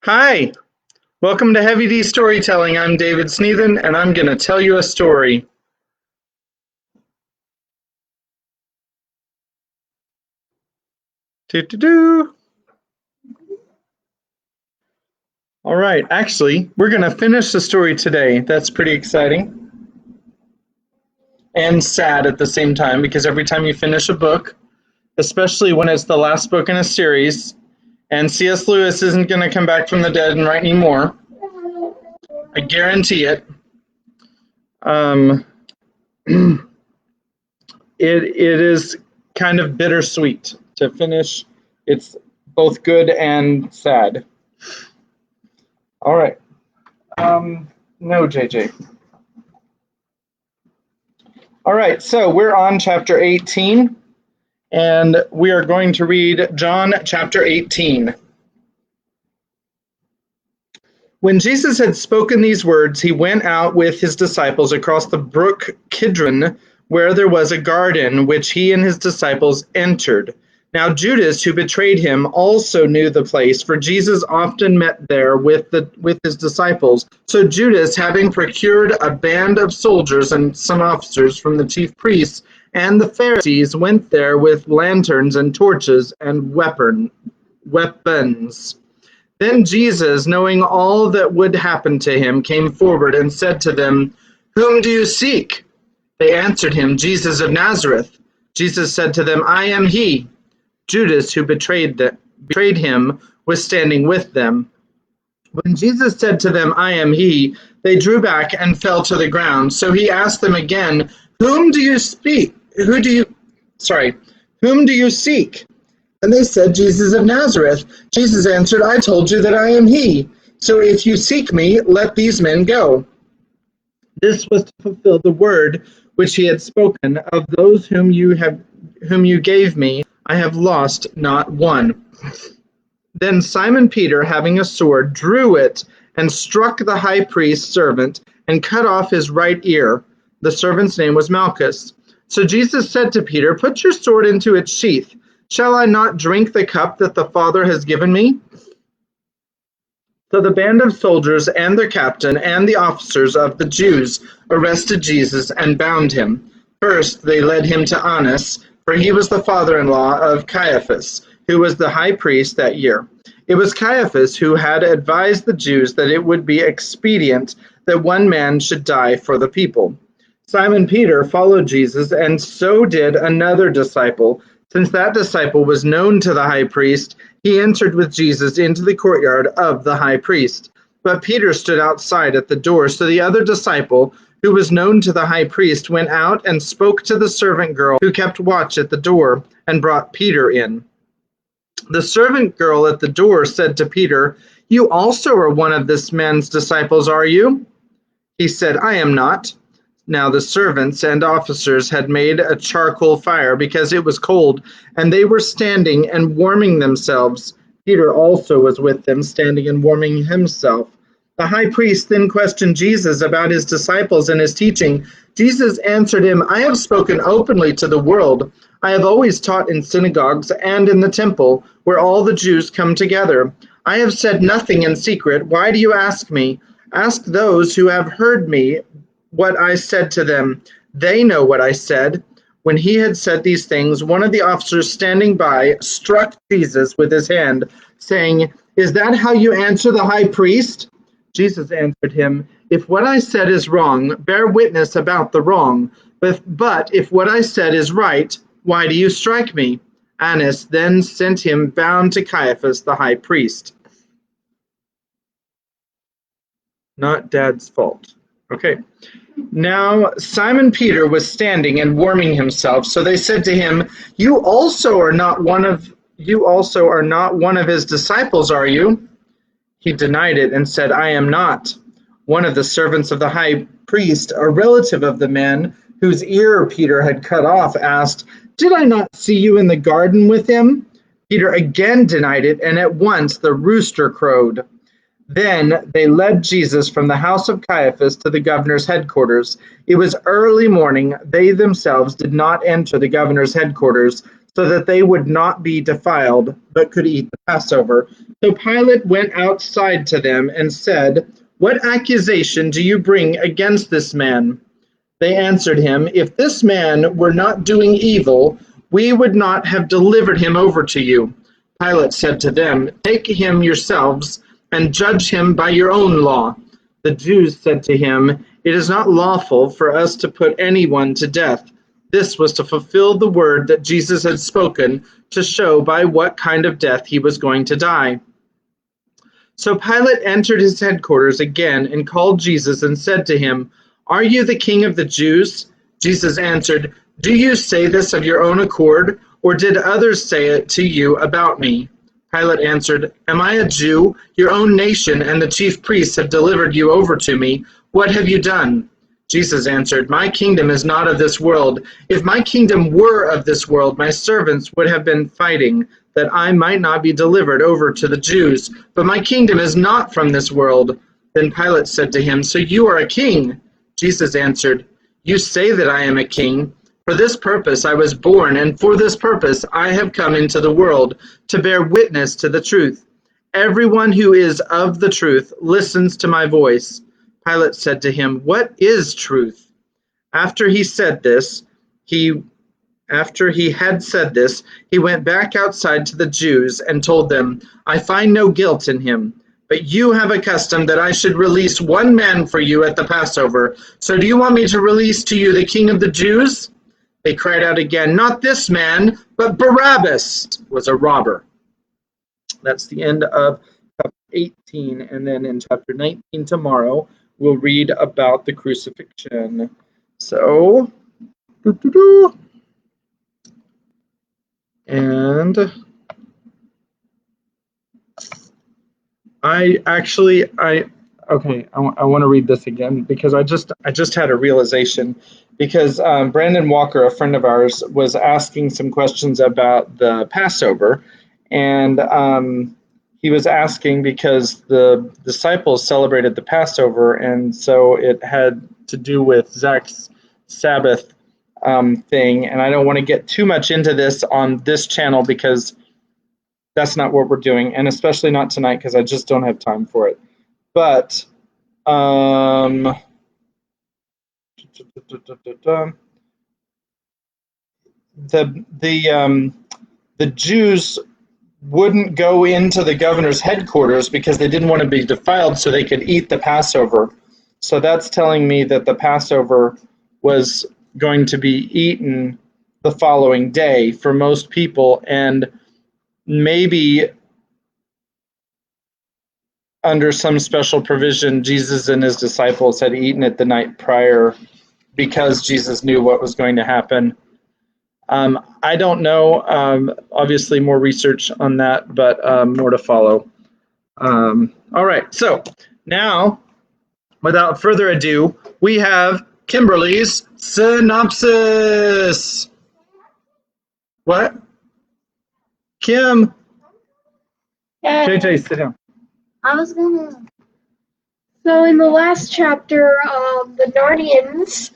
Hi, welcome to Heavy D Storytelling. I'm David Sneathen, and I'm going to tell you a story. Doo-doo-doo. All right, actually, we're going to finish the story today. That's pretty exciting and sad at the same time because every time you finish a book, especially when it's the last book in a series, and C.S. Lewis isn't going to come back from the dead and write any more, I guarantee it. It is kind of bittersweet to finish. It's both good and sad. All right. No, JJ. All right, so we're on chapter 18, and we are going to read John chapter 18. When Jesus had spoken these words, he went out with his disciples across the brook Kidron, where there was a garden, which he and his disciples entered. Now Judas, who betrayed him, also knew the place, for Jesus often met there with his disciples. So Judas, having procured a band of soldiers and some officers from the chief priests and the Pharisees, went there with lanterns and torches and weapons. Then Jesus, knowing all that would happen to him, came forward and said to them, "Whom do you seek?" They answered him, "Jesus of Nazareth." Jesus said to them, "I am he." Judas, who betrayed him, was standing with them. When Jesus said to them, "I am he," they drew back and fell to the ground. So he asked them again, Whom do you seek? And they said, "Jesus of Nazareth." Jesus answered, "I told you that I am he. So if you seek me, let these men go." This was to fulfill the word which he had spoken, "Of those whom you gave me, I have lost not one." Then Simon Peter, having a sword, drew it and struck the high priest's servant and cut off his right ear. The servant's name was Malchus. So Jesus said to Peter, "Put your sword into its sheath. Shall I not drink the cup that the Father has given me?" So the band of soldiers and their captain and the officers of the Jews arrested Jesus and bound him. First they led him to Annas, for he was the father-in-law of Caiaphas, who was the high priest that year. It was Caiaphas who had advised the Jews that it would be expedient that one man should die for the people. Simon Peter followed Jesus, and so did another disciple. Since that disciple was known to the high priest, he entered with Jesus into the courtyard of the high priest. But Peter stood outside at the door, so the other disciple, who was known to the high priest, went out and spoke to the servant girl who kept watch at the door, and brought Peter in. The servant girl at the door said to Peter, "You also are one of this man's disciples, are you?" He said, "I am not." Now the servants and officers had made a charcoal fire because it was cold, and they were standing and warming themselves. Peter also was with them, standing and warming himself. The high priest then questioned Jesus about his disciples and his teaching. Jesus answered him, "I have spoken openly to the world. I have always taught in synagogues and in the temple, where all the Jews come together. I have said nothing in secret. Why do you ask me? Ask those who have heard me what I said to them. They know what I said." When he had said these things, one of the officers standing by struck Jesus with his hand, saying, "Is that how you answer the high priest?" Jesus answered him, "If what I said is wrong, bear witness about the wrong. But if what I said is right, why do you strike me?" Annas then sent him bound to Caiaphas the high priest. Not Dad's fault. Okay. Now Simon Peter was standing and warming himself, so they said to him, You also are not one of his disciples, are you?" He denied it and said, "I am not." One of the servants of the high priest, a relative of the man whose ear Peter had cut off, asked, "Did I not see you in the garden with him?" Peter again denied it, and at once the rooster crowed. Then they led Jesus from the house of Caiaphas to the governor's headquarters. It was early morning. They themselves did not enter the governor's headquarters, so that they would not be defiled, but could eat the Passover. So Pilate went outside to them and said, "What accusation do you bring against this man?" They answered him, "If this man were not doing evil, we would not have delivered him over to you." Pilate said to them, "Take him yourselves and judge him by your own law." The Jews said to him, "It is not lawful for us to put anyone to death." This was to fulfill the word that Jesus had spoken, to show by what kind of death he was going to die. So Pilate entered his headquarters again and called Jesus and said to him, "Are you the king of the Jews?" Jesus answered, "Do you say this of your own accord, or did others say it to you about me?" Pilate answered, "Am I a Jew? Your own nation and the chief priests have delivered you over to me. What have you done?" Jesus answered, "My kingdom is not of this world. If my kingdom were of this world, my servants would have been fighting, that I might not be delivered over to the Jews. But my kingdom is not from this world." Then Pilate said to him, "So you are a king?" Jesus answered, "You say that I am a king. For this purpose I was born, and for this purpose I have come into the world, to bear witness to the truth. Everyone who is of the truth listens to my voice." Pilate said to him, "What is truth?" After he had said this, he went back outside to the Jews and told them, "I find no guilt in him. But you have a custom that I should release one man for you at the Passover. So do you want me to release to you the king of the Jews?" They cried out again, "Not this man, but Barabbas was a robber." That's the end of chapter 18. And then in chapter 19 tomorrow, we'll read about the crucifixion. So, and I want to read this again because I just had a realization, because Brandon Walker, a friend of ours, was asking some questions about the Passover, and he was asking because the disciples celebrated the Passover, and so it had to do with Zach's Sabbath thing, and I don't want to get too much into this on this channel because that's not what we're doing, and especially not tonight because I just don't have time for it. But the Jews wouldn't go into the governor's headquarters because they didn't want to be defiled, so they could eat the Passover. So that's telling me that the Passover was going to be eaten the following day for most people, and maybe under some special provision, Jesus and his disciples had eaten it the night prior because Jesus knew what was going to happen. I don't know. Obviously, more research on that, but more to follow. All right. So now, without further ado, we have Kimberly's synopsis. What? Kim? JJ, sit down. So in the last chapter, the Narnians,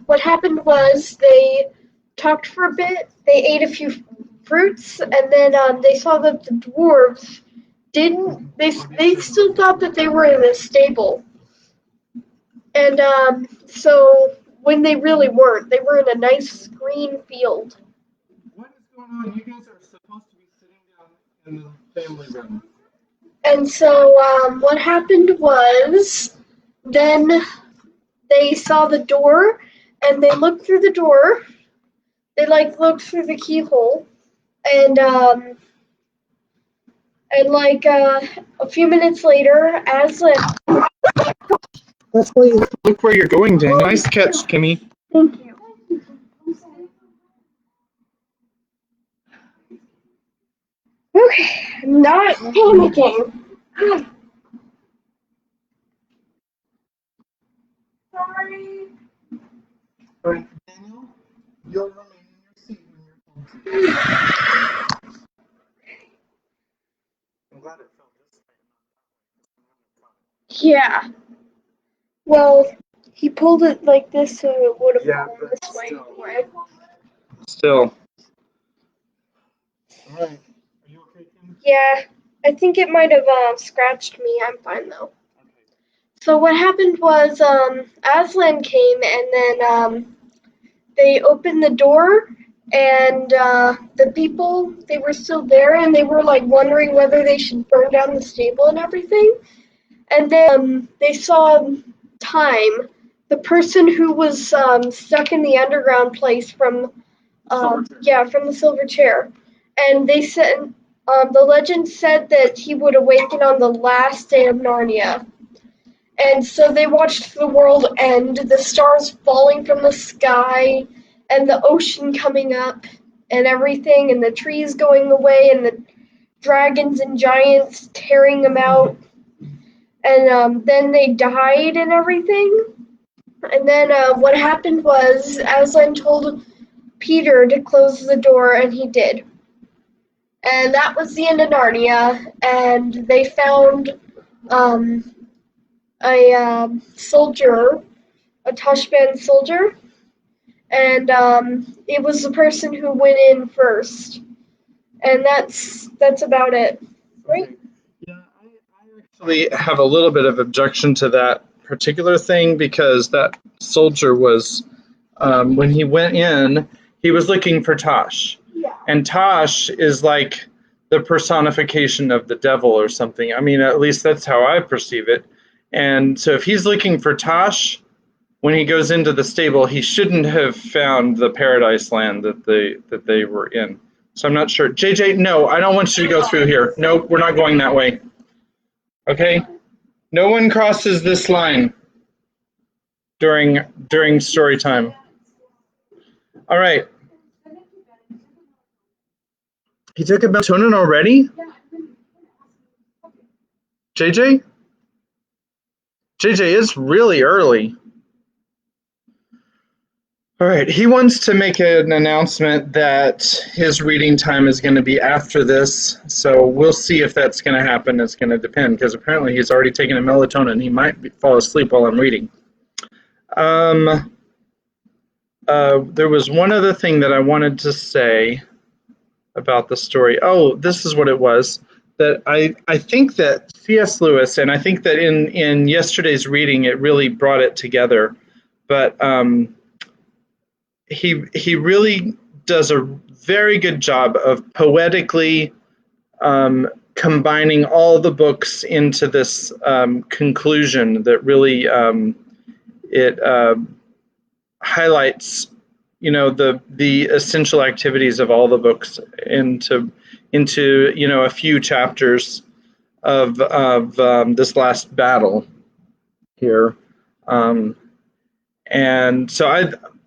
what happened was they talked for a bit, they ate a few fruits, and then they saw that the dwarves they still thought that they were in a stable. And so when they really weren't, they were in a nice green field. What is going on? You guys are supposed to be sitting down in the family room. And so what happened was, then they saw the door, and they looked through the door. They looked through the keyhole, and a few minutes later, Aslan. Look where you're going, Dan. Nice catch, Kimmy. Thank you. Okay, I'm not panicking. Sorry. All right, Daniel, you'll remain in your seat when you're done. I'm glad it felt this way. Yeah. Well, he pulled it like this, so it would have Yeah, gone but this way. still. Still. All right. Are you okay, Kim? Yeah, I think it might have scratched me. I'm fine though. Okay. So what happened was Aslan came and then they opened the door and the people they were still there and they were like wondering whether they should burn down the stable and everything. And then they saw Time, the person who was stuck in the underground place from from the silver chair. And they said the legend said that he would awaken on the last day of Narnia. And so they watched the world end, the stars falling from the sky, and the ocean coming up, and everything, and the trees going away, and the dragons and giants tearing them out. And then they died and everything. And then what happened was Aslan told Peter to close the door, and he did. And that was the end of Narnia. And they found a soldier, a Toshband soldier, and it was the person who went in first. And that's about it, right? Yeah, I actually have a little bit of objection to that particular thing because that soldier was, when he went in, he was looking for Tosh. Yeah. And Tosh is like the personification of the devil or something. I mean, at least that's how I perceive it. And so if he's looking for Tosh, when he goes into the stable, he shouldn't have found the paradise land that they were in. So I'm not sure. JJ, no, I don't want you to go through here. No, we're not going that way. Okay? No one crosses this line during story time. All right. He took a melatonin already? JJ? JJ, it's really early. All right, he wants to make an announcement that his reading time is going to be after this, so we'll see if that's going to happen. It's going to depend, because apparently he's already taken a melatonin. He might fall asleep while I'm reading. There was one other thing that I wanted to say about the story. Oh, this is what it was. That I think that C.S. Lewis, and I think that in yesterday's reading it really brought it together, but he really does a very good job of poetically combining all the books into this conclusion that really it highlights, you know, the essential activities of all the books into you know, a few chapters of this last battle here, and so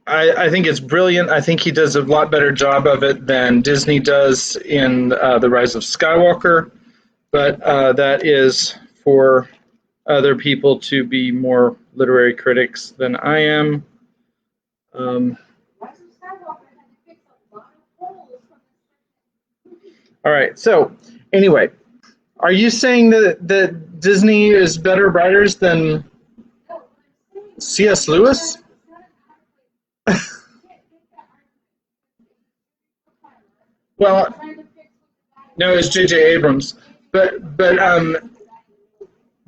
I think it's brilliant. I think he does a lot better job of it than Disney does in The Rise of Skywalker, but that is for other people to be more literary critics than I am. All right, so anyway, are you saying that Disney is better writers than C.S. Lewis? Well, no, it's J.J. Abrams, but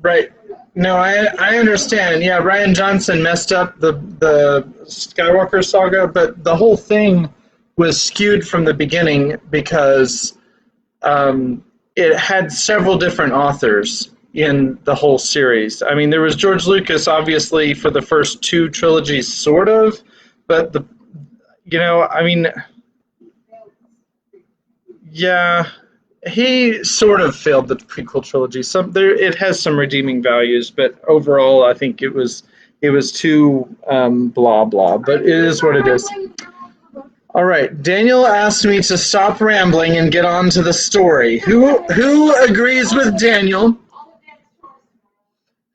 right. No, I understand. Yeah, Rian Johnson messed up the Skywalker saga, but the whole thing was skewed from the beginning because it had several different authors in the whole series. I mean, there was George Lucas, obviously, for the first two trilogies, sort of, but I mean, yeah, he sort of failed the prequel trilogy. It has some redeeming values, but overall, I think it was too blah blah. But it is what it is. All right, Daniel asked me to stop rambling and get on to the story. Who agrees with Daniel?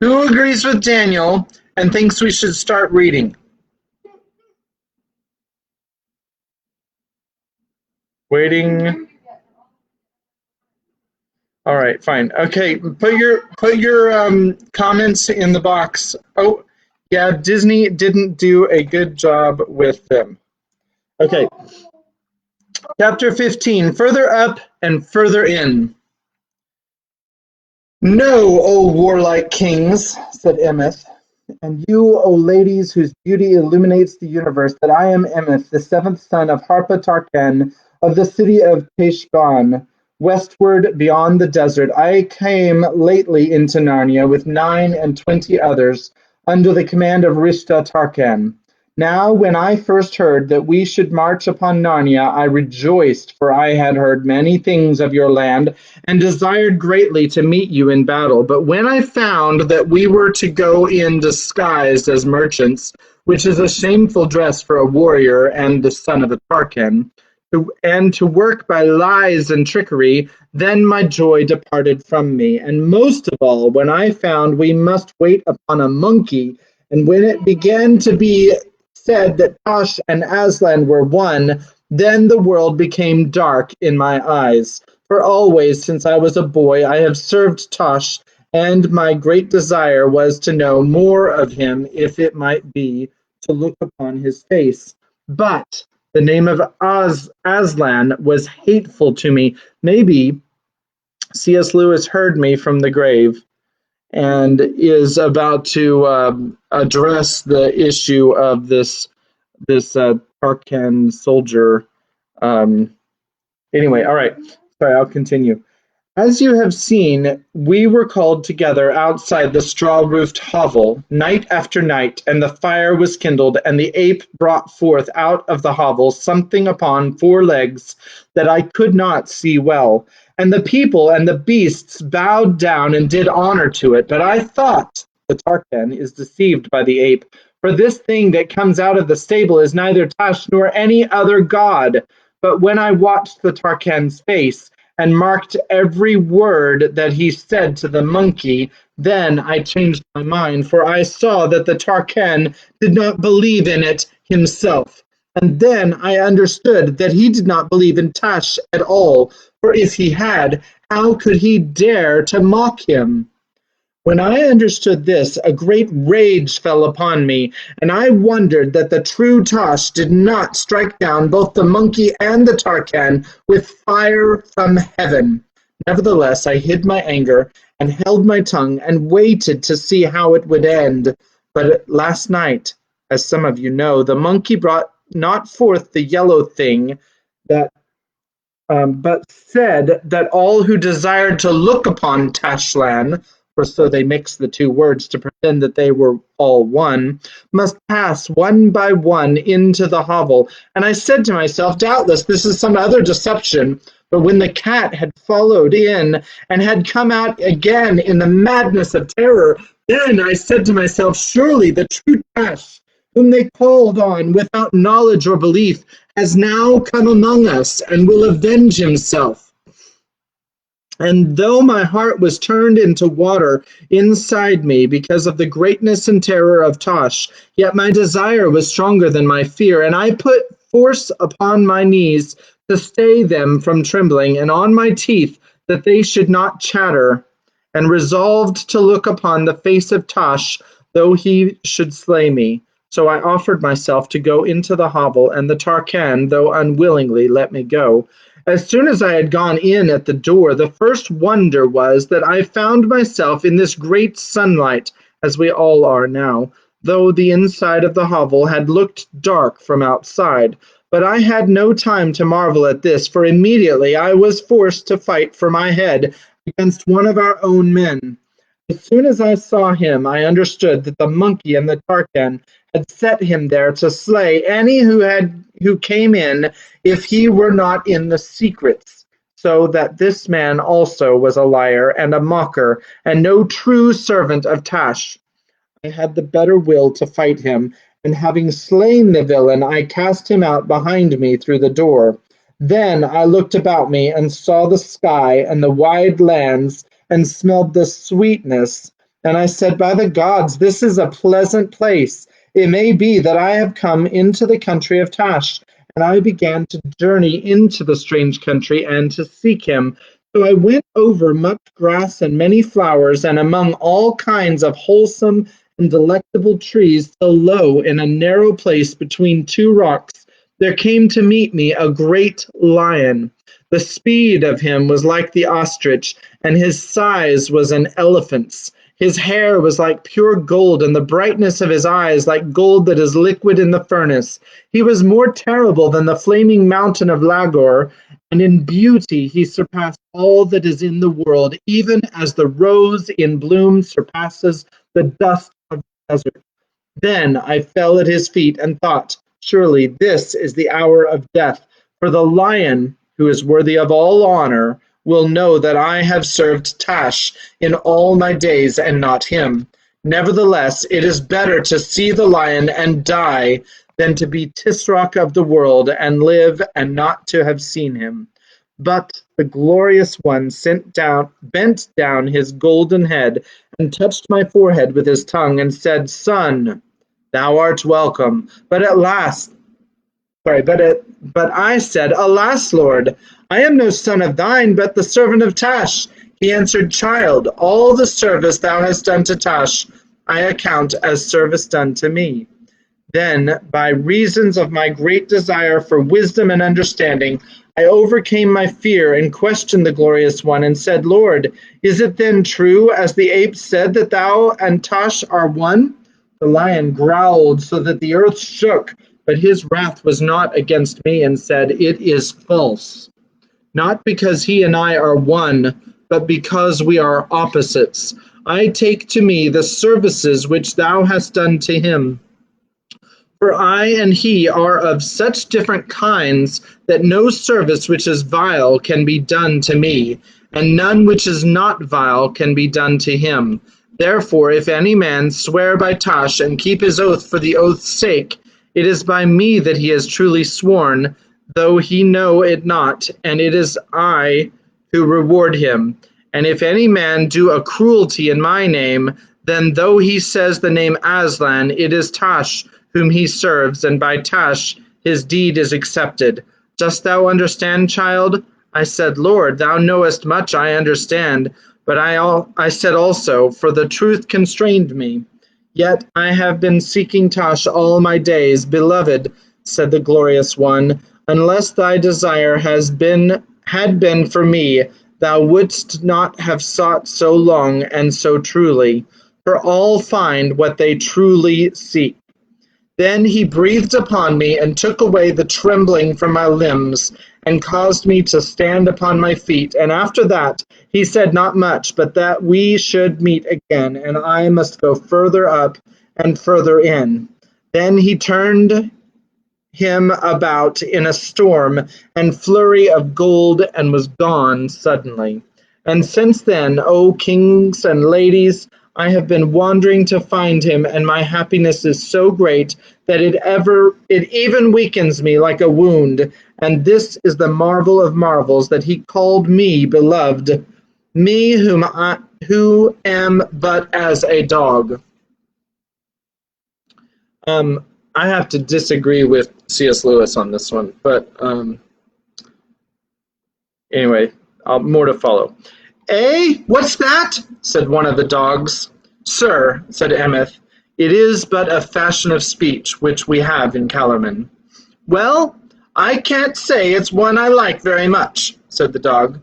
Who agrees with Daniel and thinks we should start reading? Waiting. All right, fine. Okay, put your comments in the box. Oh, yeah, Disney didn't do a good job with them. Okay. Chapter 15. Further up and further in. "Know, O warlike kings," said Emeth, "and you, O ladies whose beauty illuminates the universe, that I am Emeth, the seventh son of Harpa Tarkan, of the city of Teshgan, westward beyond the desert. I came lately into Narnia with 29 others, under the command of Rishta Tarkan. Now when I first heard that we should march upon Narnia, I rejoiced, for I had heard many things of your land, and desired greatly to meet you in battle. But when I found that we were to go in disguised as merchants, which is a shameful dress for a warrior and the son of a Tarkan, and to work by lies and trickery, then my joy departed from me. And most of all, when I found we must wait upon a monkey, and when it began to be said that Tosh and Aslan were one, then the world became dark in my eyes. For always, since I was a boy, I have served Tosh, and my great desire was to know more of him, if it might be, to look upon his face. But the name of Aslan was hateful to me. Maybe C.S. Lewis heard me from the grave and is about to address the issue of this Tarkan soldier. Anyway, all right. Sorry, I'll continue. As you have seen, we were called together outside the straw-roofed hovel, night after night, and the fire was kindled, and the ape brought forth out of the hovel something upon 4 legs that I could not see well. And the people and the beasts bowed down and did honor to it. But I thought, the Tarkan is deceived by the ape, for this thing that comes out of the stable is neither Tash nor any other god. But when I watched the Tarkan's face, and marked every word that he said to the monkey, then I changed my mind, for I saw that the Tarkan did not believe in it himself. And then I understood that he did not believe in Tash at all, for if he had, how could he dare to mock him? When I understood this, a great rage fell upon me, and I wondered that the true Tosh did not strike down both the monkey and the Tarkan with fire from heaven. Nevertheless, I hid my anger and held my tongue and waited to see how it would end. But last night, as some of you know, the monkey brought not forth the yellow thing that but said that all who desired to look upon Tashlan, for so they mixed the 2 words to pretend that they were all one, must pass one by one into the hovel. And I said to myself, doubtless this is some other deception. But when the cat had followed in and had come out again in the madness of terror, then I said to myself, surely the true Tash, whom they called on without knowledge or belief, has now come among us and will avenge himself. And though my heart was turned into water inside me because of the greatness and terror of Tosh, yet my desire was stronger than my fear, and I put force upon my knees to stay them from trembling, and on my teeth that they should not chatter, and resolved to look upon the face of Tosh, though he should slay me. So I offered myself to go into the hovel, and the Tarkan, though unwillingly, let me go. As soon as I had gone in at the door, the first wonder was that I found myself in this great sunlight, as we all are now, though the inside of the hovel had looked dark from outside. But I had no time to marvel at this, for immediately I was forced to fight for my head against one of our own men. As soon as I saw him, I understood that the monkey and the Tarkan had set him there to slay any who came in if he were not in the secrets, so that this man also was a liar and a mocker, and no true servant of Tash. I had the better will to fight him, and having slain the villain, I cast him out behind me through the door. Then I looked about me and saw the sky and the wide lands, and smelled the sweetness. And I said, by the gods, this is a pleasant place. It may be that I have come into the country of Tash. And I began to journey into the strange country and to seek him. So I went over much grass and many flowers, and among all kinds of wholesome and delectable trees, till lo, in a narrow place between 2 rocks, there came to meet me a great lion. The speed of him was like the ostrich, and his size was an elephant's. His hair was like pure gold, and the brightness of his eyes like gold that is liquid in the furnace. He was more terrible than the flaming mountain of Lagor, and in beauty he surpassed all that is in the world, even as the rose in bloom surpasses the dust of the desert. Then I fell at his feet and thought, surely this is the hour of death, for the lion, who is worthy of all honor, will know that I have served Tash in all my days and not him. Nevertheless, it is better to see the lion and die than to be Tisroc of the world and live and not to have seen him. But the glorious one bent down his golden head and touched my forehead with his tongue and said, Son, thou art welcome. But I said, Alas, Lord, I am no son of thine, but the servant of Tash. He answered, Child, all the service thou hast done to Tash, I account as service done to me. Then, by reasons of my great desire for wisdom and understanding, I overcame my fear and questioned the glorious one and said, Lord, is it then true, as the ape said, that thou and Tash are one? The lion growled so that the earth shook, but his wrath was not against me and said, It is false. Not because he and I are one, but because we are opposites. I take to me the services which thou hast done to him. For I and he are of such different kinds that no service which is vile can be done to me, and none which is not vile can be done to him. Therefore, if any man swear by Tash and keep his oath for the oath's sake, it is by me that he has truly sworn, though he know it not, and it is I who reward him. And if any man do a cruelty in my name, then though he says the name Aslan, it is Tash whom he serves, and by Tash his deed is accepted. Dost thou understand, child? I said, Lord, thou knowest much, I understand. But I said also, for the truth constrained me. Yet I have been seeking Tash all my days. Beloved, said the glorious one, unless thy desire had been for me, thou wouldst not have sought so long and so truly. For all find what they truly seek. Then he breathed upon me and took away the trembling from my limbs and caused me to stand upon my feet. And after that he said not much, but that we should meet again, and I must go further up and further in. Then he turned him about in a storm and flurry of gold and was gone suddenly. And since then, O kings and ladies, I have been wandering to find him, and my happiness is so great that it even weakens me like a wound. And this is the marvel of marvels, that he called me beloved, me who am but as a dog. I have to disagree with C.S. Lewis on this one, but anyway, more to follow. Eh? What's that? Said one of the dogs. Sir, said Emeth, it is but a fashion of speech which we have in Calormen. Well, I can't say it's one I like very much, said the dog.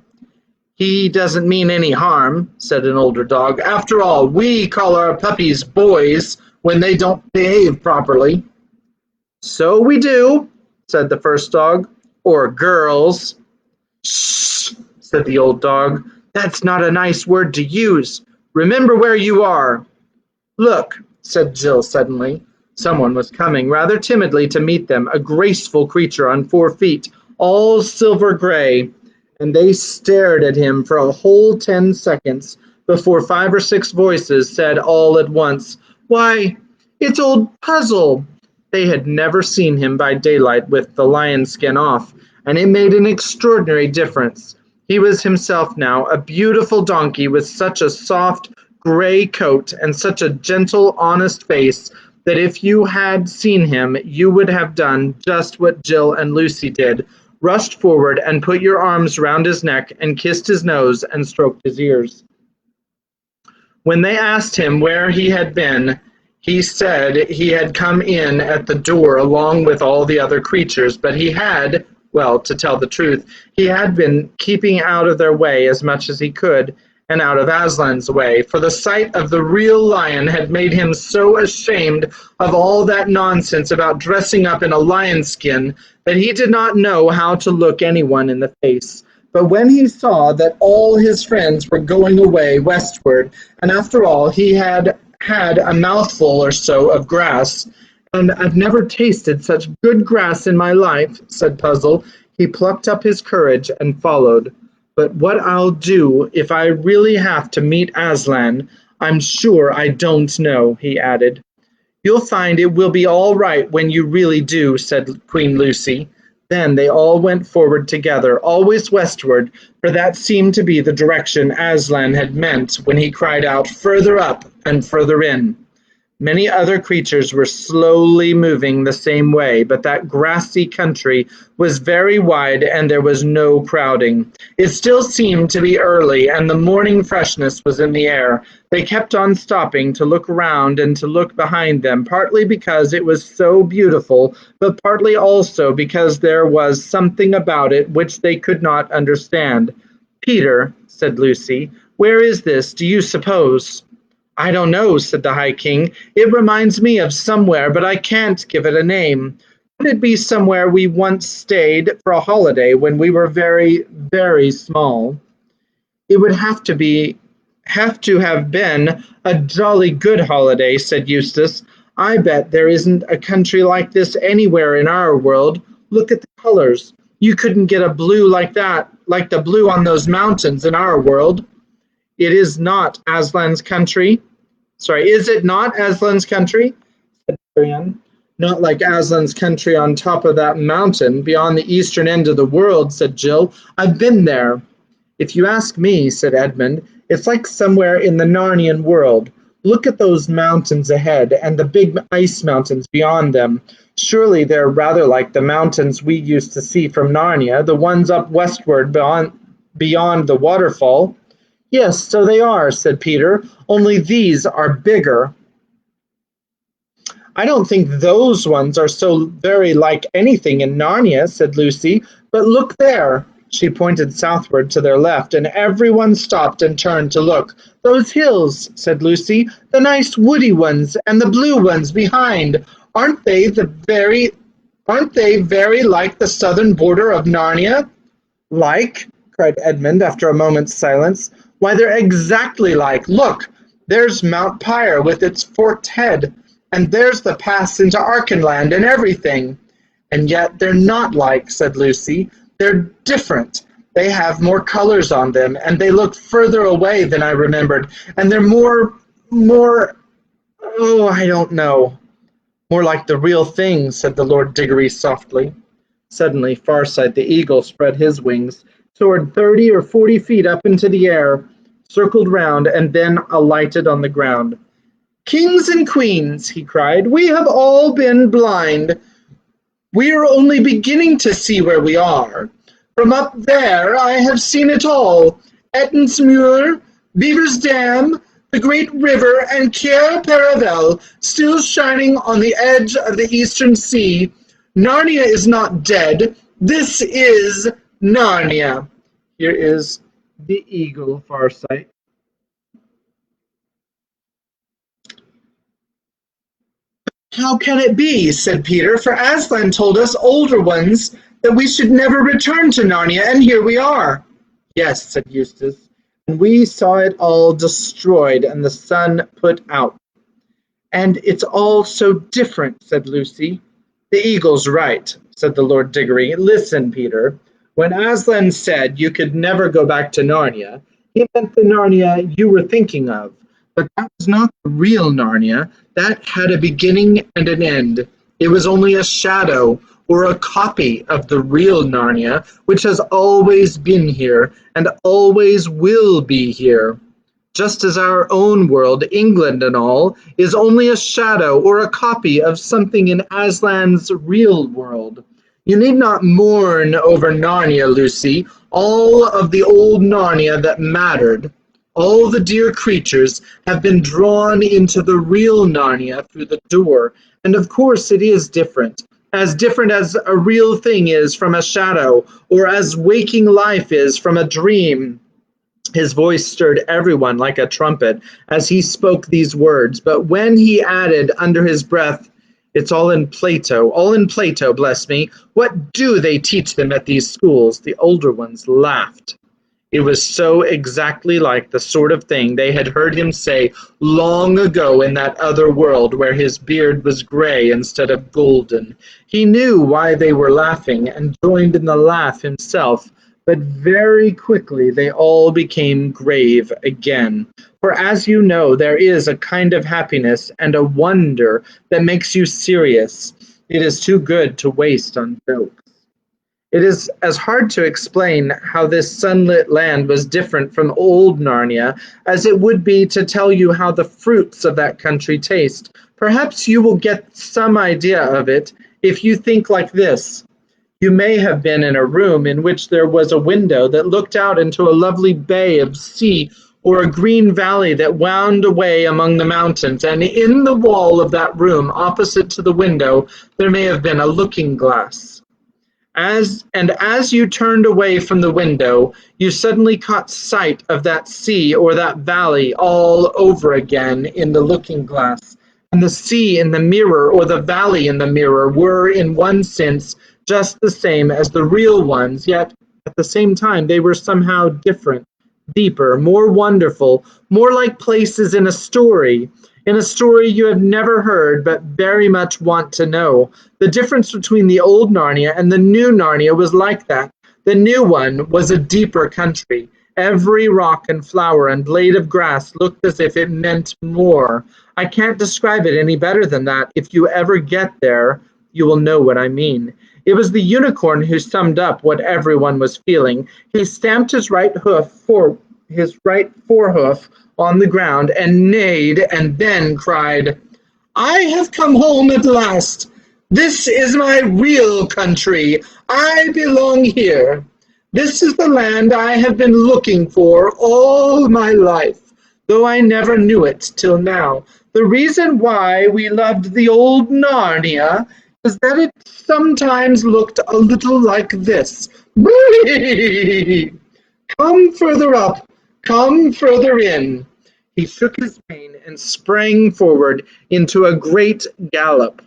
He doesn't mean any harm, said an older dog. After all, we call our puppies boys when they don't behave properly. So we do, said the first dog, or girls. Shh, said the old dog. That's not a nice word to use. Remember where you are. Look, said Jill suddenly. Someone was coming rather timidly to meet them, a graceful creature on 4 feet, all silver gray, and they stared at him for a whole 10 seconds before 5 or 6 voices said all at once, Why, it's old Puzzle. They had never seen him by daylight with the lion skin off, and it made an extraordinary difference. He was himself now, a beautiful donkey with such a soft gray coat and such a gentle, honest face that if you had seen him, you would have done just what Jill and Lucy did, rushed forward and put your arms round his neck and kissed his nose and stroked his ears. When they asked him where he had been, he said he had come in at the door along with all the other creatures, but he had, Well, to tell the truth, he had been keeping out of their way as much as he could, and out of Aslan's way, for the sight of the real lion had made him so ashamed of all that nonsense about dressing up in a lion skin that he did not know how to look anyone in the face. But when he saw that all his friends were going away westward, and after all he had had a mouthful or so of grass, "And I've never tasted such good grass in my life," said Puzzle, he plucked up his courage and followed. "But what I'll do if I really have to meet Aslan, I'm sure I don't know," he added. "You'll find it will be all right when you really do," said Queen Lucy. Then they all went forward together, always westward, for that seemed to be the direction Aslan had meant when he cried out, "Further up and further in." Many other creatures were slowly moving the same way, but that grassy country was very wide and there was no crowding. It still seemed to be early, and the morning freshness was in the air. They kept on stopping to look round and to look behind them, partly because it was so beautiful, but partly also because there was something about it which they could not understand. "Peter," said Lucy, "where is this, do you suppose?" "I don't know," said the High King. "It reminds me of somewhere, but I can't give it a name. Could it be somewhere we once stayed for a holiday when we were very, very small?" "It would have to have been a jolly good holiday," said Eustace. "I bet there isn't a country like this anywhere in our world. Look at the colors. You couldn't get a blue like that, like the blue on those mountains in our world." "It is not Aslan's country." Is it not Aslan's country?" said Marianne. "Not like Aslan's country on top of that mountain, beyond the eastern end of the world," said Jill. "I've been there." "If you ask me," said Edmund, "it's like somewhere in the Narnian world. Look at those mountains ahead, and the big ice mountains beyond them. Surely they're rather like the mountains we used to see from Narnia, the ones up westward beyond the waterfall." "Yes, so they are," said Peter, "only these are bigger." "I don't think those ones are so very like anything in Narnia," said Lucy, "but look there." She pointed southward to their left, and everyone stopped and turned to look. "Those hills," said Lucy, "the nice woody ones and the blue ones behind. Aren't they very like the southern border of Narnia?" "Like?" cried Edmund after a moment's silence. "Why, they're exactly like. Look, there's Mount Pyre with its forked head, and there's the pass into Archenland and everything." "And yet they're not like," said Lucy. "They're different. They have more colors on them, and they look further away than I remembered, and they're more, I don't know." "More like the real thing," said the Lord Diggory softly. Suddenly Farsight the eagle spread his wings, soared 30 or 40 feet up into the air, circled round, and then alighted on the ground. "Kings and queens," he cried, "we have all been blind. We are only beginning to see where we are. From up there I have seen it all. Ettin's Muir, Beaver's Dam, the great river, and Cair Paravel still shining on the edge of the eastern sea. Narnia is not dead. This is Narnia." Here is the eagle, Farsight. "How can it be?" said Peter, "for Aslan told us older ones that we should never return to Narnia, and here we are." "Yes," said Eustace, "and we saw it all destroyed and the sun put out." "And it's all so different," said Lucy. "The eagle's right," said the Lord Diggory. "Listen, Peter. When Aslan said you could never go back to Narnia, he meant the Narnia you were thinking of. But that was not the real Narnia. That had a beginning and an end. It was only a shadow or a copy of the real Narnia, which has always been here and always will be here. Just as our own world, England and all, is only a shadow or a copy of something in Aslan's real world. You need not mourn over Narnia, Lucy. All of the old Narnia that mattered, all the dear creatures, have been drawn into the real Narnia through the door, and of course it is different. as different as a real thing is from a shadow, or as waking life is from a dream. His voice stirred everyone like a trumpet as he spoke these words, but when he added under his breath, "It's all in Plato, bless me. What do they teach them at these schools?" The older ones laughed. It was so exactly like the sort of thing they had heard him say long ago in that other world where his beard was gray instead of golden. He knew why they were laughing and joined in the laugh himself, but very quickly they all became grave again. For as you know, there is a kind of happiness and a wonder that makes you serious. It is too good to waste on jokes. It is as hard to explain how this sunlit land was different from old Narnia as it would be to tell you how the fruits of that country taste. Perhaps you will get some idea of it if you think like this. You may have been in a room in which there was a window that looked out into a lovely bay of sea or a green valley that wound away among the mountains, and in the wall of that room opposite to the window there may have been a looking glass. As you turned away from the window, you suddenly caught sight of that sea or that valley all over again in the looking glass. And the sea in the mirror or the valley in the mirror were, in one sense, just the same as the real ones, yet at the same time they were somehow different, deeper, more wonderful, more like places in a story you have never heard but very much want to know. The difference between the old Narnia and the new Narnia was like that. The new one was a deeper country. Every rock and flower and blade of grass looked as if it meant more. I can't describe it any better than that. If you ever get there, you will know what I mean. It was the unicorn who summed up what everyone was feeling. He stamped his right forehoof on the ground and neighed and then cried, "I have come home at last. This is my real country. I belong here. This is the land I have been looking for all my life, though I never knew it till now. The reason why we loved the old Narnia is that it sometimes looked a little like this. Come further up, come further in." He shook his mane and sprang forward into a great gallop,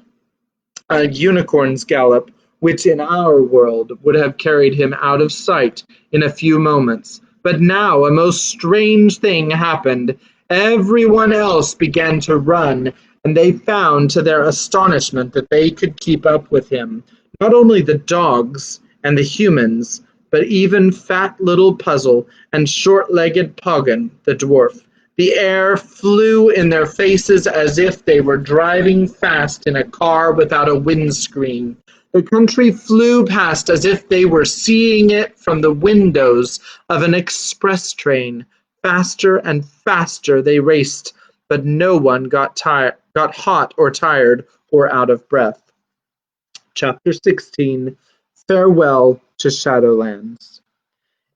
a unicorn's gallop, which in our world would have carried him out of sight in a few moments. But now a most strange thing happened. Everyone else began to run, and they found to their astonishment that they could keep up with him. Not only the dogs and the humans, but even fat little Puzzle and short-legged Poggin, the dwarf. The air flew in their faces as if they were driving fast in a car without a windscreen. The country flew past as if they were seeing it from the windows of an express train. Faster and faster they raced, but no one got hot or tired or out of breath. Chapter 16. Farewell to Shadowlands.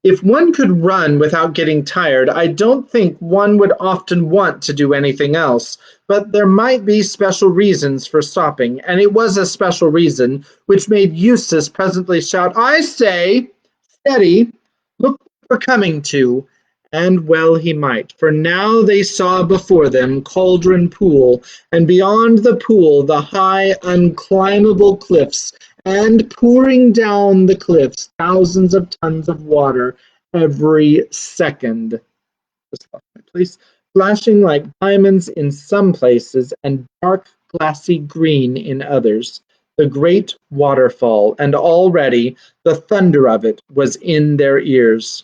If one could run without getting tired, I don't think one would often want to do anything else, but there might be special reasons for stopping, and it was a special reason which made Eustace presently shout, "I say, steady, look what we're coming to." And well he might, for now they saw before them Cauldron Pool, and beyond the pool the high, unclimbable cliffs, and pouring down the cliffs thousands of tons of water every second. Just lost my place. Flashing like diamonds in some places and dark glassy green in others. The great waterfall, and already the thunder of it was in their ears.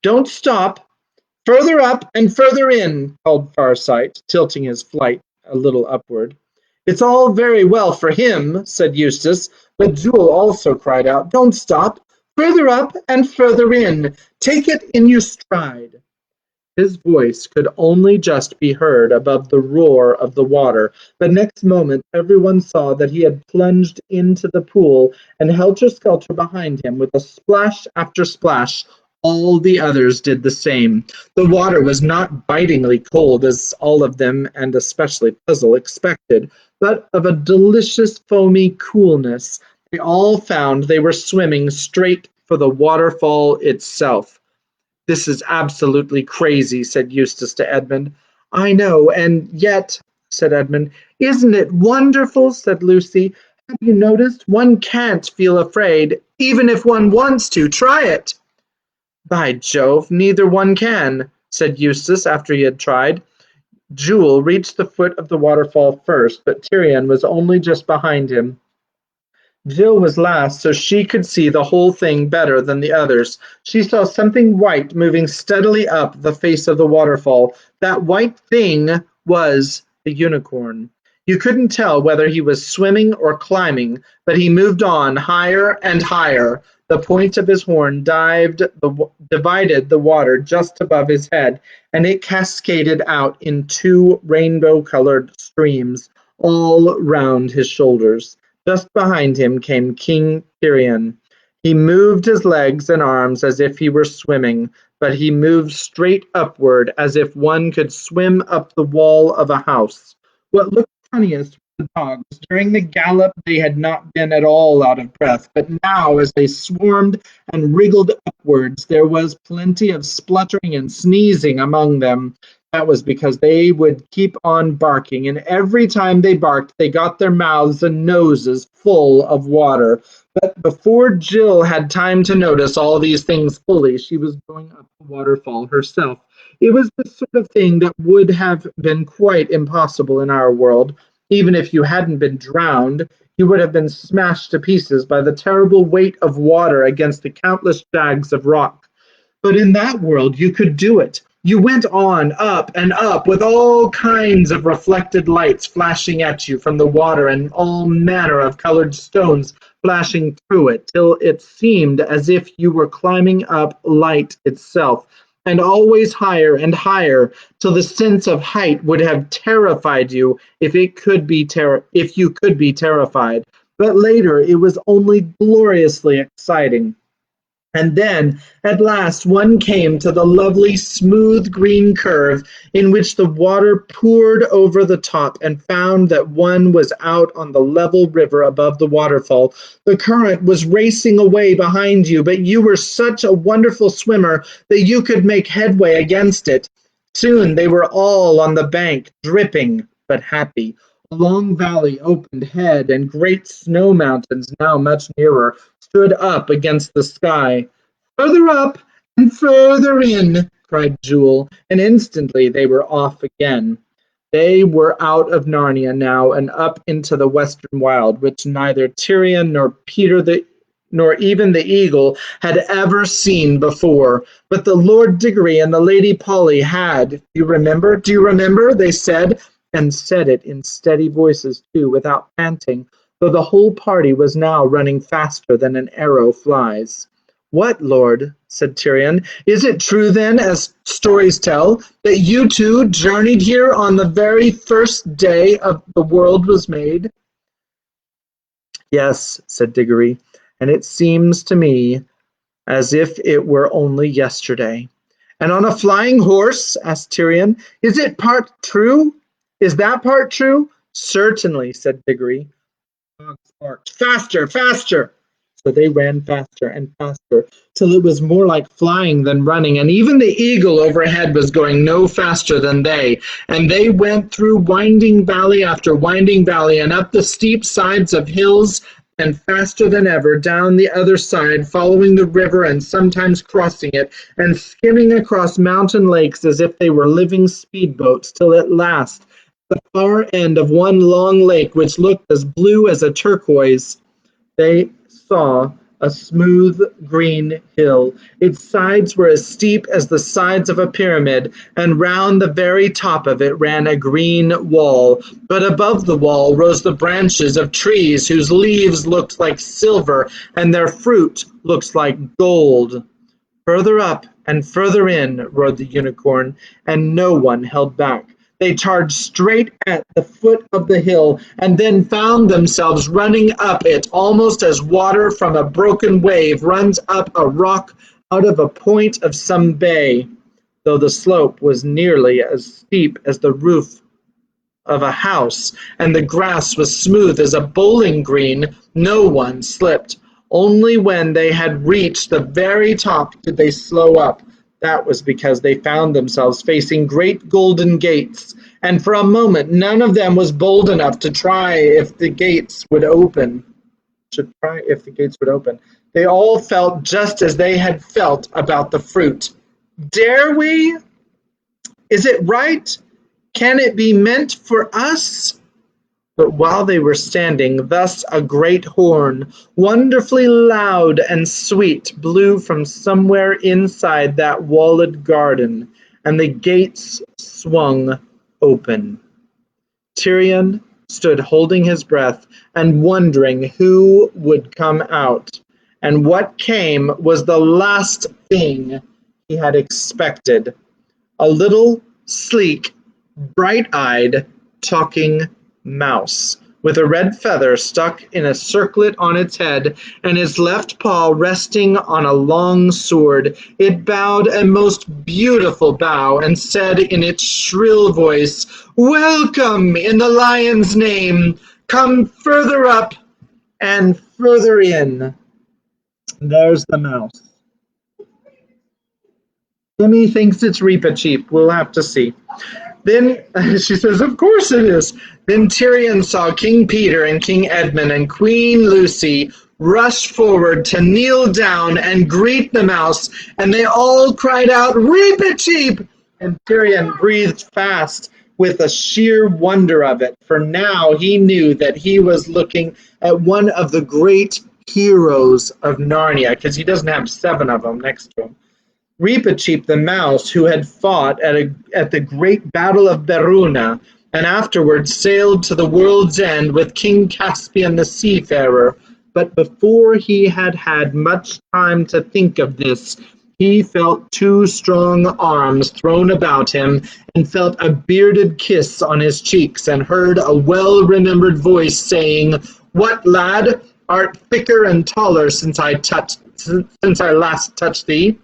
"Don't stop! Further up and further in," called Farsight, tilting his flight a little upward. "It's all very well for him," said Eustace, but Jewel also cried out, "Don't stop! Further up and further in! Take it in your stride!" His voice could only just be heard above the roar of the water, but next moment everyone saw that he had plunged into the pool, and helter-skelter behind him, with a splash after splash, all the others did the same. The water was not bitingly cold, as all of them, and especially Puzzle, expected, but of a delicious foamy coolness. They all found they were swimming straight for the waterfall itself. "This is absolutely crazy," said Eustace to Edmund. "I know, and yet," said Edmund. "Isn't it wonderful?" said Lucy. "Have you noticed? One can't feel afraid, even if one wants to. Try it." "By Jove, neither one can," said Eustace after he had tried. Jewel reached the foot of the waterfall first, but Tyrion was only just behind him. Jill was last, so she could see the whole thing better than the others. She saw something white moving steadily up the face of the waterfall. That white thing was the unicorn. You couldn't tell whether he was swimming or climbing, but he moved on higher and higher. The point of his horn divided the water just above his head, and it cascaded out in two rainbow-colored streams all round his shoulders. Just behind him came King Tyrion. He moved his legs and arms as if he were swimming, but he moved straight upward as if one could swim up the wall of a house. What looked funniest were the dogs. During the gallop they had not been at all out of breath, but now as they swarmed and wriggled upwards there was plenty of spluttering and sneezing among them. That was because they would keep on barking, and every time they barked, they got their mouths and noses full of water. But before Jill had time to notice all these things fully, she was going up the waterfall herself. It was the sort of thing that would have been quite impossible in our world. Even if you hadn't been drowned, you would have been smashed to pieces by the terrible weight of water against the countless jags of rock. But in that world you could do it. You went on, up and up, with all kinds of reflected lights flashing at you from the water and all manner of colored stones flashing through it, till it seemed as if you were climbing up light itself, and always higher and higher, till the sense of height would have terrified you if you could be terrified. But later it was only gloriously exciting. And then, at last, one came to the lovely smooth green curve in which the water poured over the top, and found that one was out on the level river above the waterfall. The current was racing away behind you, but you were such a wonderful swimmer that you could make headway against it. Soon they were all on the bank, dripping but happy. A long valley opened ahead, and great snow mountains, now much nearer, stood up against the sky. "Further up and further in!" cried Jewel, and instantly they were off again. They were out of Narnia now and up into the western wild, which neither Tyrion nor nor even the eagle had ever seen before. But the Lord Diggory and the Lady Polly had. "Do you remember? Do you remember?" they said, and said it in steady voices too, without panting, though the whole party was now running faster than an arrow flies. "What, Lord?" said Tyrion. "Is it true then, as stories tell, that you two journeyed here on the very first day of the world was made?" "Yes," said Diggory, "and it seems to me as if it were only yesterday." "And on a flying horse?" asked Tyrion. "Is it part true? Is that part true?" "Certainly," said Diggory. The dogs barked, "Faster, faster!" So they ran faster and faster, till it was more like flying than running, and even the eagle overhead was going no faster than they. And they went through winding valley after winding valley, and up the steep sides of hills, and faster than ever down the other side, following the river and sometimes crossing it, and skimming across mountain lakes as if they were living speedboats, till at last, at the far end of one long lake which looked as blue as a turquoise, they saw a smooth green hill. Its sides were as steep as the sides of a pyramid, and round the very top of it ran a green wall. But above the wall rose the branches of trees whose leaves looked like silver, and their fruit looked like gold. "Further up and further in!" roared the unicorn, and no one held back. They charged straight at the foot of the hill, and then found themselves running up it almost as water from a broken wave runs up a rock out of a point of some bay, though the slope was nearly as steep as the roof of a house, and the grass was smooth as a bowling green, no one slipped. Only when they had reached the very top did they slow up. That was because they found themselves facing great golden gates, and for a moment none of them was bold enough to try if the gates would open. They all felt just as they had felt about the fruit. Dare we? Is it right? Can it be meant for us? But while they were standing thus, a great horn, wonderfully loud and sweet, blew from somewhere inside that walled garden, and the gates swung open. Tyrion stood holding his breath and wondering who would come out, and what came was the last thing he had expected. A little, sleek, bright-eyed, talking mouse, with a red feather stuck in a circlet on its head, and its left paw resting on a long sword. It bowed a most beautiful bow, and said in its shrill voice, "Welcome in the lion's name! Come further up and further in." There's the mouse. Timmy thinks it's Reepicheep. We'll have to see. Then she says, "Of course it is." Then Tyrion saw King Peter and King Edmund and Queen Lucy rush forward to kneel down and greet the mouse, and they all cried out, "Reepicheep!" And Tyrion breathed fast with a sheer wonder of it, for now he knew that he was looking at one of the great heroes of Narnia, because he doesn't have 7 of them next to him. Reepicheep the mouse, who had fought at the great battle of Beruna, and afterwards sailed to the world's end with King Caspian the seafarer. But before he had had much time to think of this, he felt 2 strong arms thrown about him, and felt a bearded kiss on his cheeks, and heard a well-remembered voice saying, "What, lad, art thicker and taller since I last touched thee?"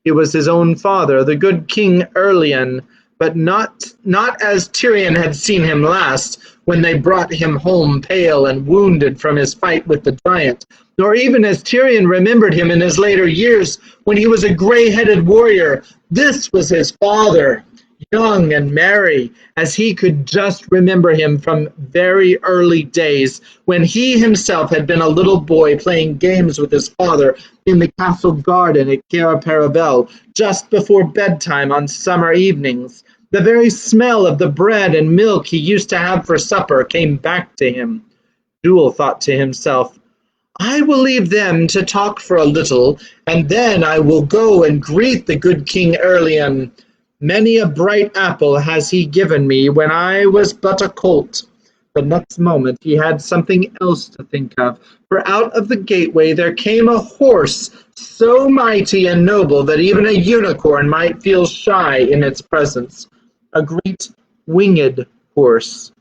It was his own father, the good King Erlion, but not as Tyrion had seen him last, when they brought him home pale and wounded from his fight with the giant, nor even as Tyrion remembered him in his later years, when he was a gray-headed warrior. This was his father, young and merry, as he could just remember him from very early days, when he himself had been a little boy playing games with his father in the castle garden at Cair Paravel, just before bedtime on summer evenings. The very smell of the bread and milk he used to have for supper came back to him. Duel thought to himself, "I will leave them to talk for a little, and then I will go and greet the good King Erlion. Many a bright apple has he given me when I was but a colt." The next moment he had something else to think of, for out of the gateway there came a horse so mighty and noble that even a unicorn might feel shy in its presence. A great winged horse.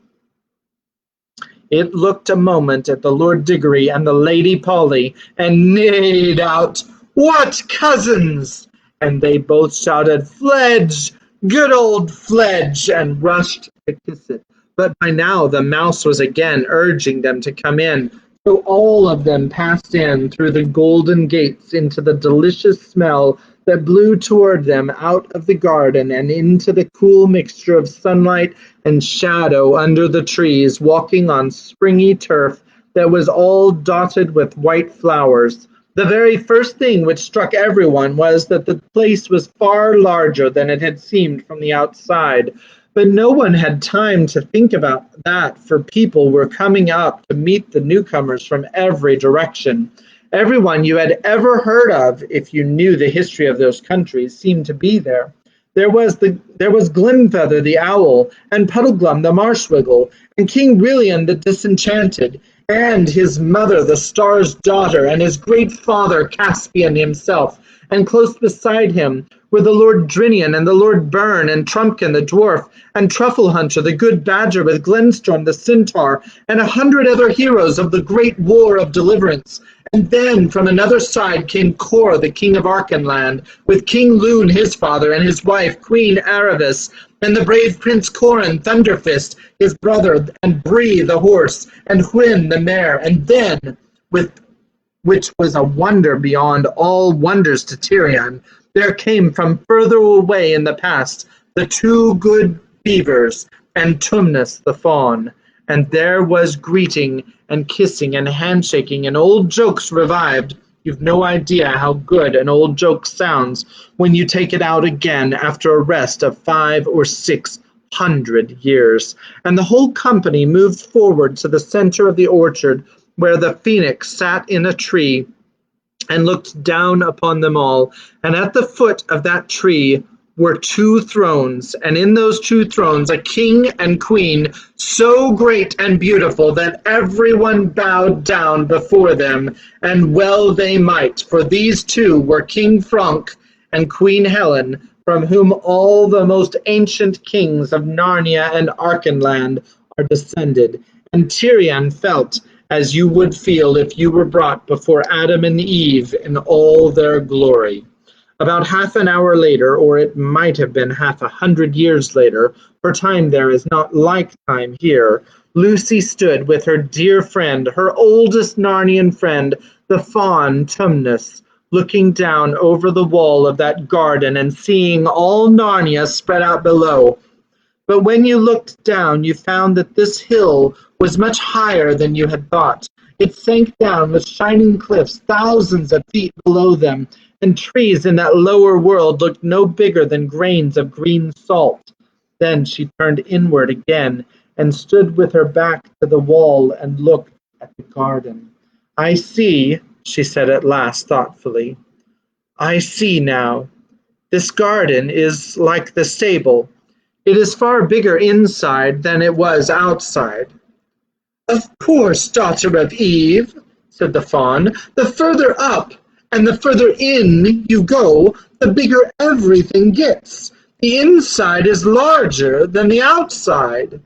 It looked a moment at the Lord Diggory and the Lady Polly, and neighed out, "What, cousins?" And they both shouted, "Fledge! Good old Fledge!" and rushed to kiss it. But by now the mouse was again urging them to come in, so all of them passed in through the golden gates into the delicious smell that blew toward them out of the garden, and into the cool mixture of sunlight and shadow under the trees, walking on springy turf that was all dotted with white flowers. The very first thing which struck everyone was that the place was far larger than it had seemed from the outside. But no one had time to think about that, for people were coming up to meet the newcomers from every direction. Everyone you had ever heard of, if you knew the history of those countries, seemed to be there. There was Glimfeather the owl, and Puddleglum the marshwiggle, and King Rilian the disenchanted, and his mother the star's daughter, and his great father Caspian himself, and close beside him were the Lord Drinian and the Lord Byrne, and Trumpkin the dwarf, and Trufflehunter the good badger with Glenstorm the centaur, and 100 other heroes of the great war of deliverance. And then from another side came Cor, the king of Archenland, with King Lune his father, and his wife Queen Aravis, and the brave Prince Corin Thunderfist, his brother, and Bree the horse, and Hwin the mare, and then, with which was a wonder beyond all wonders to Tirian, there came from further away in the past the two good beavers and Tumnus the fawn, and there was greeting and kissing and handshaking, and old jokes revived. You've no idea how good an old joke sounds when you take it out again after a rest of 500 or 600 years. And the whole company moved forward to the center of the orchard, where the phoenix sat in a tree and looked down upon them all. And at the foot of that tree were two thrones, and in those two thrones a king and queen, so great and beautiful that everyone bowed down before them, and well they might, for these two were King Frank and Queen Helen, from whom all the most ancient kings of Narnia and Archenland are descended. And Tirian felt as you would feel if you were brought before Adam and Eve in all their glory. About half an hour later, or it might have been 500 years later, for time there is not like time here, Lucy stood with her dear friend, her oldest Narnian friend, the fawn Tumnus, looking down over the wall of that garden and seeing all Narnia spread out below. But when you looked down, you found that this hill was much higher than you had thought. It sank down with shining cliffs thousands of feet below them, and trees in that lower world looked no bigger than grains of green salt. Then she turned inward again and stood with her back to the wall and looked at the garden. "I see," she said at last thoughtfully. "I see now. This garden is like the stable. It is far bigger inside than it was outside." "Of course, daughter of Eve," said the fawn. "The further up and the further in you go, the bigger everything gets. The inside is larger than the outside."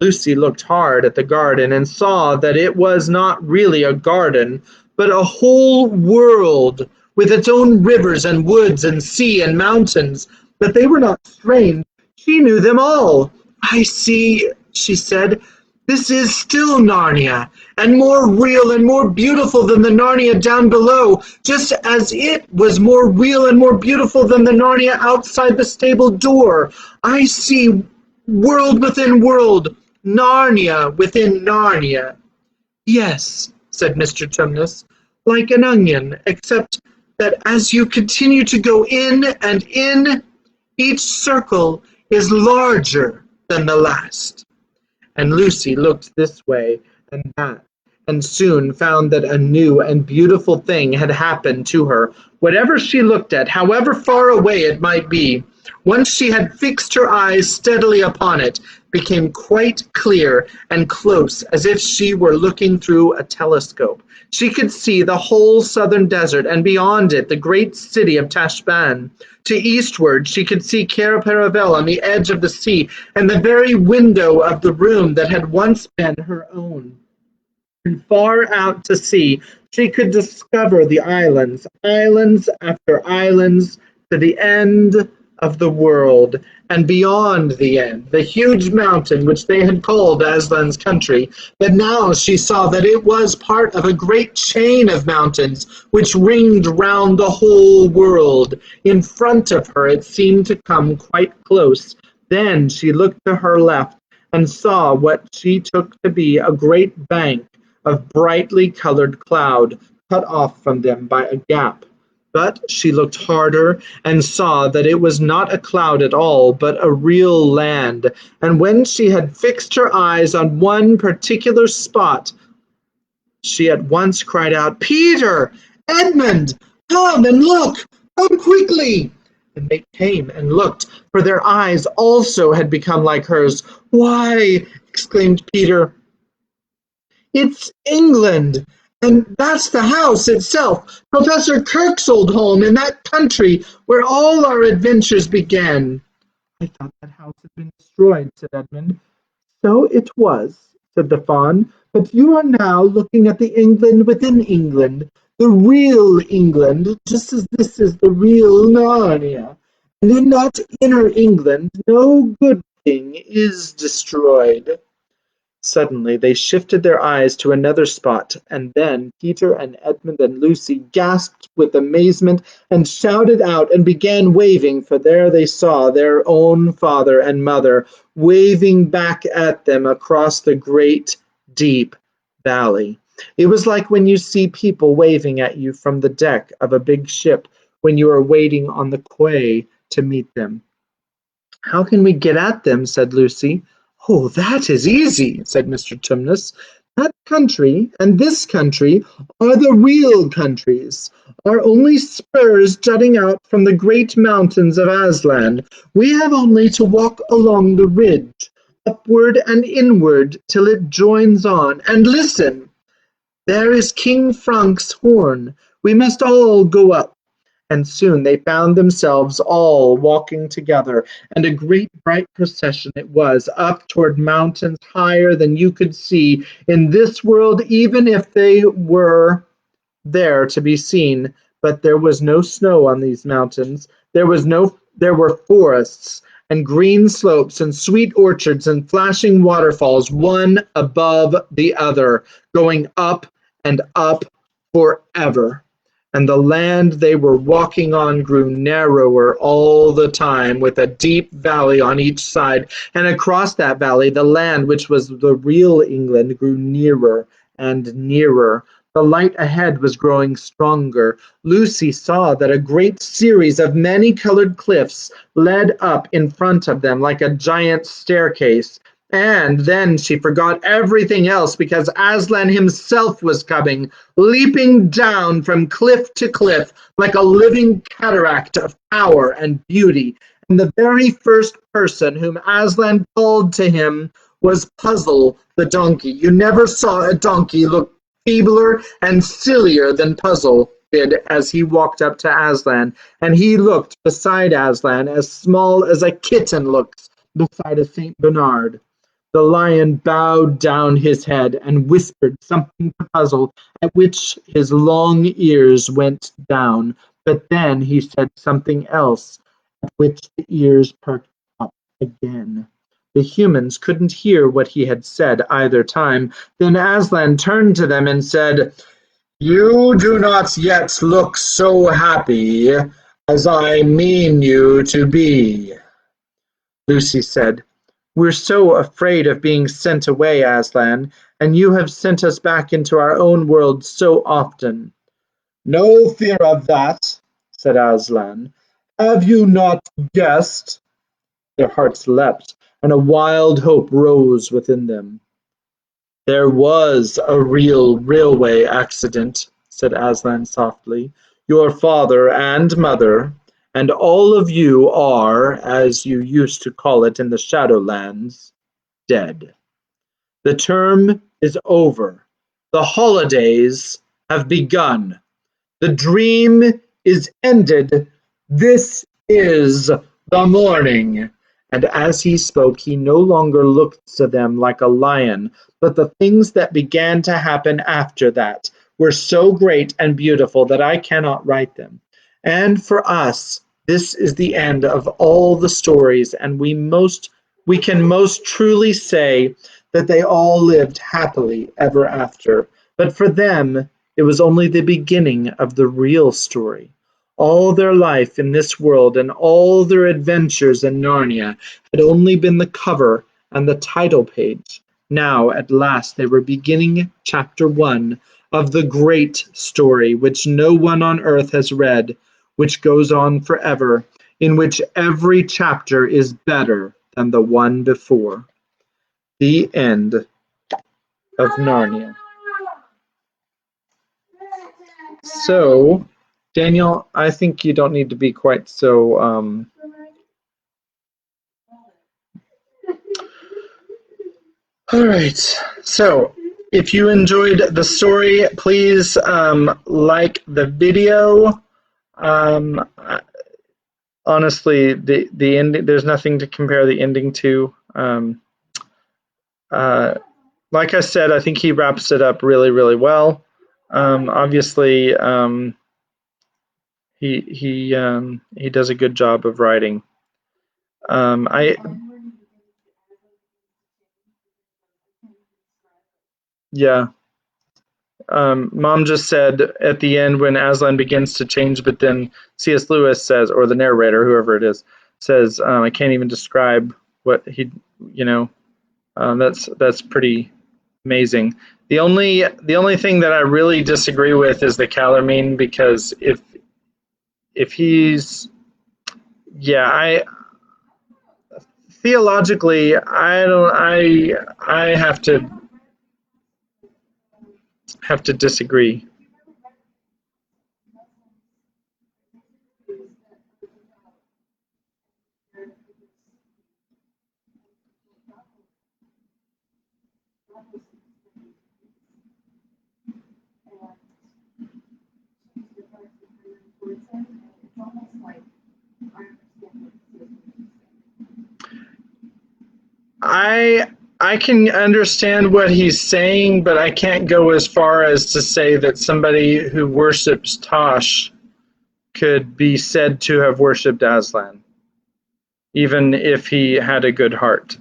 Lucy looked hard at the garden and saw that it was not really a garden, but a whole world with its own rivers and woods and sea and mountains. But they were not strange. She knew them all. "I see," she said. "This is still Narnia, and more real and more beautiful than the Narnia down below, just as it was more real and more beautiful than the Narnia outside the stable door. I see world within world, Narnia within Narnia." "Yes," said Mr. Tumnus, "like an onion, except that as you continue to go in and in, each circle is larger than the last." And Lucy looked this way and that, and soon found that a new and beautiful thing had happened to her. Whatever she looked at, however far away it might be, once she had fixed her eyes steadily upon it, became quite clear and close, as if she were looking through a telescope. She could see the whole southern desert, and beyond it the great city of Tashbaan. To eastward she could see Cair Paravel on the edge of the sea, and the very window of the room that had once been her own. And far out to sea she could discover the islands, islands after islands, to the end of the world, and beyond the end, the huge mountain which they had called Aslan's country. But now she saw that it was part of a great chain of mountains which ringed round the whole world. In front of her it seemed to come quite close. Then she looked to her left and saw what she took to be a great bank of brightly colored cloud, cut off from them by a gap. But she looked harder and saw that it was not a cloud at all, but a real land. And when she had fixed her eyes on one particular spot, she at once cried out, "Peter! Edmund! Come and look! Come quickly!" And they came and looked, for their eyes also had become like hers. "Why," exclaimed Peter, "it's England! And that's the house itself, Professor Kirk's old home in that country where all our adventures began." "I thought that house had been destroyed," said Edmund. "So it was," said the fawn, "but you are now looking at the England within England, the real England, just as this is the real Narnia. and in that inner England no good thing is destroyed. Suddenly they shifted their eyes to another spot, and then Peter and Edmund and Lucy gasped with amazement and shouted out and began waving, for there they saw their own father and mother waving back at them across the great, deep valley. It was like when you see people waving at you from the deck of a big ship when you are waiting on the quay to meet them. "How can we get at them?" said Lucy. "Oh, that is easy," said Mr. Tumnus. "That country and this country are the real countries, are only spurs jutting out from the great mountains of Aslan. We have only to walk along the ridge, upward and inward, till it joins on. And listen! There is King Frank's horn. We must all go up." And soon they found themselves all walking together, and a great bright procession it was, up toward mountains higher than you could see in this world, even if they were there to be seen. But there was no snow on these mountains. There were forests and green slopes and sweet orchards and flashing waterfalls, one above the other, going up and up forever. And the land they were walking on grew narrower all the time, with a deep valley on each side. And across that valley, the land, which was the real England, grew nearer and nearer. The light ahead was growing stronger. Lucy saw that a great series of many-colored cliffs led up in front of them like a giant staircase. And then she forgot everything else, because Aslan himself was coming, leaping down from cliff to cliff like a living cataract of power and beauty. And the very first person whom Aslan called to him was Puzzle the donkey. You never saw a donkey look feebler and sillier than Puzzle did as he walked up to Aslan, and he looked beside Aslan as small as a kitten looks beside a Saint Bernard. The lion bowed down his head and whispered something to Puzzle, at which his long ears went down, but then he said something else, at which the ears perked up again. The humans couldn't hear what he had said either time. Then Aslan turned to them and said, "You do not yet look so happy as I mean you to be." Lucy said, "We're so afraid of being sent away, Aslan, and you have sent us back into our own world so often." "No fear of that," said Aslan. "Have you not guessed?" Their hearts leapt, and a wild hope rose within them. "There was a real railway accident," said Aslan softly. "Your father and mother, and all of you are, as you used to call it in the Shadowlands, dead. The term is over. The holidays have begun. The dream is ended. This is the morning." And as he spoke, he no longer looked to them like a lion, but the things that began to happen after that were so great and beautiful that I cannot write them. And for us, this is the end of all the stories, and we can most truly say that they all lived happily ever after. But for them, it was only the beginning of the real story. All their life in this world and all their adventures in Narnia had only been the cover and the title page. Now, at last, they were beginning chapter 1 of the great story which no one on earth has read, which goes on forever, in which every chapter is better than the one before. The end of Narnia. So, Daniel, I think you don't need to be quite so all right. So, if you enjoyed the story, please like the video. Honestly, the ending, there's nothing to compare the ending to. Like I said, I think he wraps it up really, really well. Obviously, He does a good job of writing. I Yeah. Mom just said at the end when Aslan begins to change, but then C.S. Lewis says, or the narrator, whoever it is, says, I can't even describe what he, you know, that's pretty amazing. The only thing that I really disagree with is the Calormene, because if he's, yeah, I theologically I don't I have to disagree. I can understand what he's saying, but I can't go as far as to say that somebody who worships Tosh could be said to have worshipped Aslan, even if he had a good heart.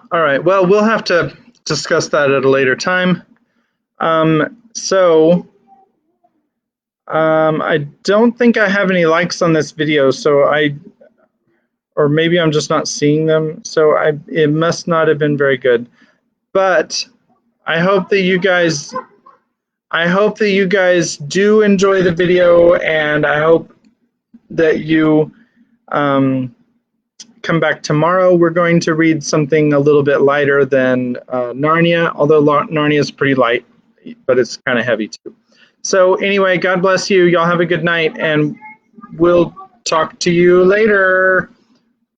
All right, well, we'll have to discuss that at a later time. I don't think I have any likes on this video, so or maybe I'm just not seeing them, so it must not have been very good. But I hope that you guys do enjoy the video, and I hope that you come back tomorrow. We're going to read something a little bit lighter than Narnia, although Narnia is pretty light, but it's kind of heavy too. So anyway, God bless you. Y'all have a good night, and we'll talk to you later.